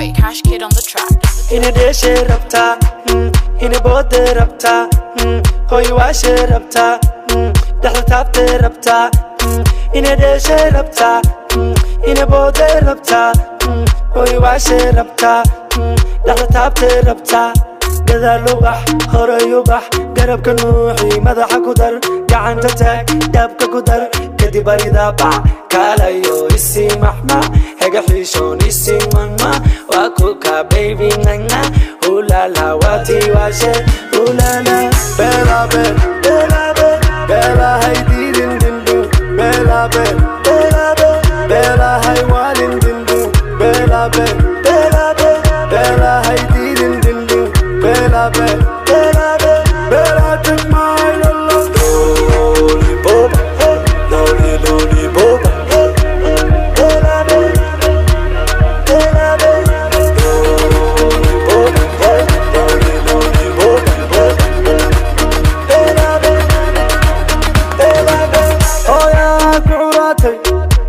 boy, Cash Kid on the track. Ina deshe rabta, ina bode rabta, hoy washe rabta, dakhla tabte rabta, ina deshe rabta, ina bode rabta, hoy washe rabta, dakhla tabte rabta. Gadaal ubax horay ubax garabka nuuxi madaxa ku dar gacanta taag daabka ku dar kadib arida bac kaalayo isi maxma hega xiishoon isi manma waa kuka baby nana ulala waati waashe ulala bela bel bela bel bela hay dirin dindu bela bel bela bel bela hay walin dindu bela bel bela bel bela hay dirin dindu bela bel bela bel bela take my lollipop lollipop bela bel bela bel lollipop bela bel bela bel oh ya kuratay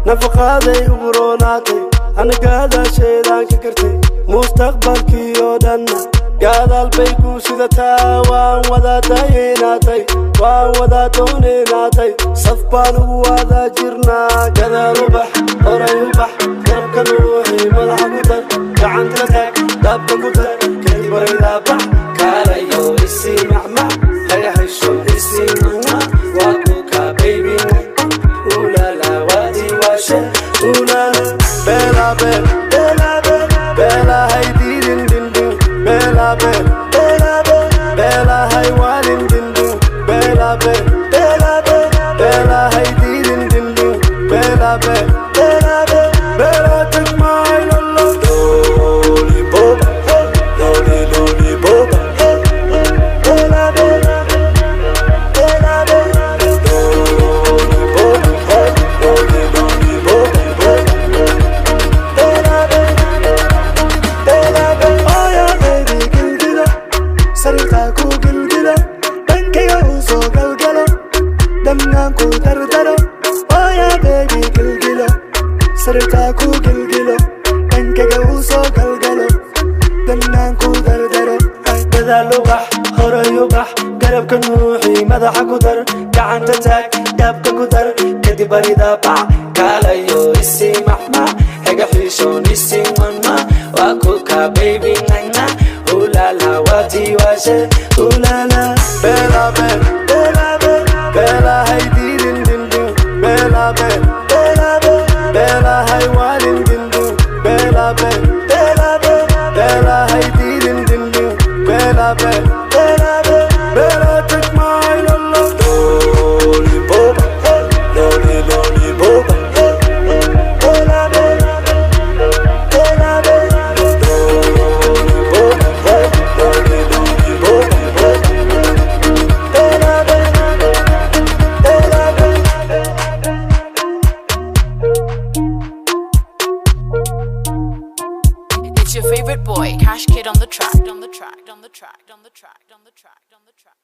nafaqaday uburonatay anagada sheedan ka kartay mustaqbalkii oo dhan gadaal bay ku sidataa waan wada daynaatay waan wada doonaynatay saf baan ugu wada jirnaa gadaal ubax horay ubax garabka nuuxi madaxa ku dar gacanta taag daabka ku dar kadib arida bax kaalayo isi macmac haga xisho isi mana waa kuka baby ulala waati waashe ulala bela bel bela bel bela hay dirin dindin bela bel bela bel bela hay walin dindin bela bel bela bel bela hay dirin dindin bela bel bela bel bela take my lollipop lollipop bela bel bela bel lollipop lollipop bela bel bela bel oh yeah baby gilgilo sarita ku gilgilo dhankayga u soo galgalo dhammaan ku dardaro oh yeah baby gilgilo sarita ku gilgilo dhankayga u soo galgalo dhammaan ku dardaro gadaal ubax horay ubax garabka nuuxi madaxa ku dar gacanta taag daabka ku dar kadib arida bac kaalayo isi maxma hega xiishoon isi manma waa kuka baby nana ulala waati waashe ulala bela bel bela bel bela hay dirin dindu bela bel bela bel bela hay walin dindu bela bel bela bel bela hay dirin dindu bela bel bela bel bela take my lollipop lollipop bela bel bela bel lollipop lollipop bela bel bela bel. It's your favorite boy, Cash Kid on the track, on the track, on the track, on the track, on the track, on the track.